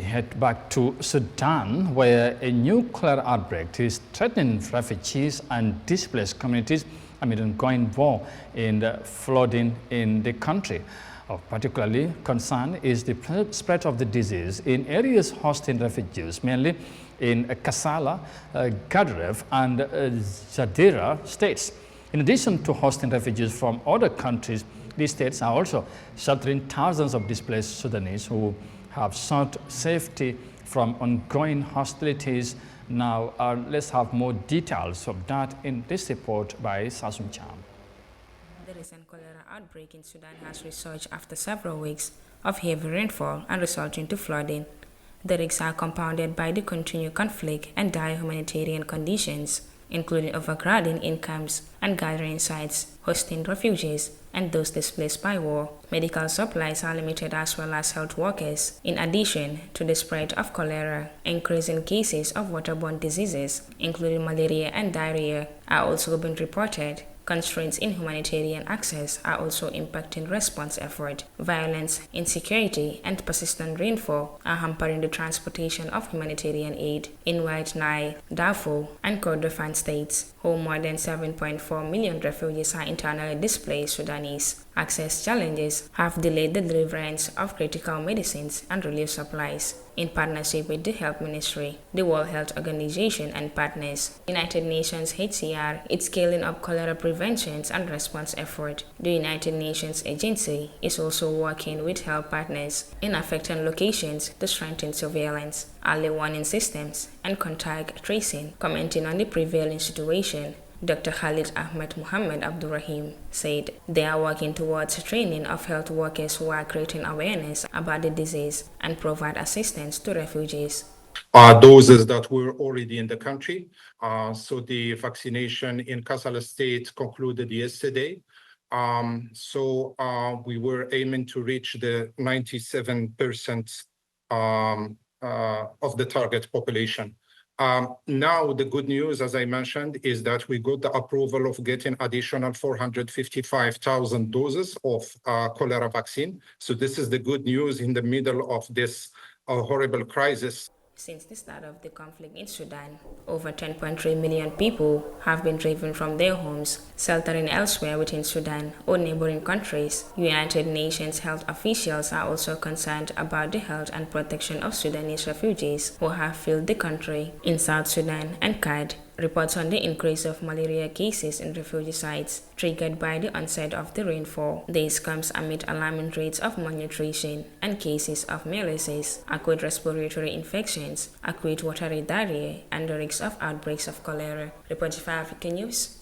Head back to Sudan, where a new cholera outbreak is threatening refugees and displaced communities amid ongoing war and flooding in the country. Of particularly concern is the spread of the disease in areas hosting refugees, mainly in Kassala, Gadaref, and Zadira states. In addition to hosting refugees from other countries, these states are also sheltering thousands of displaced Sudanese who have sought safety from ongoing hostilities. Now, let's have more details of that in this report by Sasum Cham. The recent cholera outbreak in Sudan has resurged after several weeks of heavy rainfall and resulting to flooding. The risks are compounded by the continued conflict and dire humanitarian conditions, including overcrowding in camps and gathering sites hosting refugees and those displaced by war. Medical supplies are limited as well as health workers, in addition to the spread of cholera. Increasing cases of waterborne diseases, including malaria and diarrhea, are also being reported. Constraints in humanitarian access are also impacting response effort. Violence, insecurity, and persistent rainfall are hampering the transportation of humanitarian aid in White Nile, Darfur, and Kordofan states, where more than 7.4 million refugees are internally displaced Sudanese. Access challenges have delayed the deliverance of critical medicines and relief supplies. In partnership with the Health Ministry, the World Health Organization, and partners, United Nations HCR is scaling up cholera prevention and response effort. The United Nations agency is also working with health partners in affected locations to strengthen surveillance, early warning systems, and contact tracing. Commenting on the prevailing situation, Dr. Khalid Ahmed Muhammad Abdurrahim said they are working towards training of health workers who are creating awareness about the disease and provide assistance to refugees. Doses that were already in the country. So the vaccination in Kassala state concluded yesterday. We were aiming to reach the 97% of the target population. Now, the good news, as I mentioned, is that we got the approval of getting additional 455,000 doses of cholera vaccine. So this is the good news in the middle of this horrible crisis. Since the start of the conflict in Sudan, over 10.3 million people have been driven from their homes, sheltering elsewhere within Sudan or neighboring countries. United Nations health officials are also concerned about the health and protection of Sudanese refugees who have fled the country. In South Sudan and Chad, reports on the increase of malaria cases in refugee sites triggered by the onset of the rainfall. This comes amid alarming rates of malnutrition and cases of malaise, acute respiratory infections, acute watery diarrhea, and the risk of outbreaks of cholera. Reported for African News,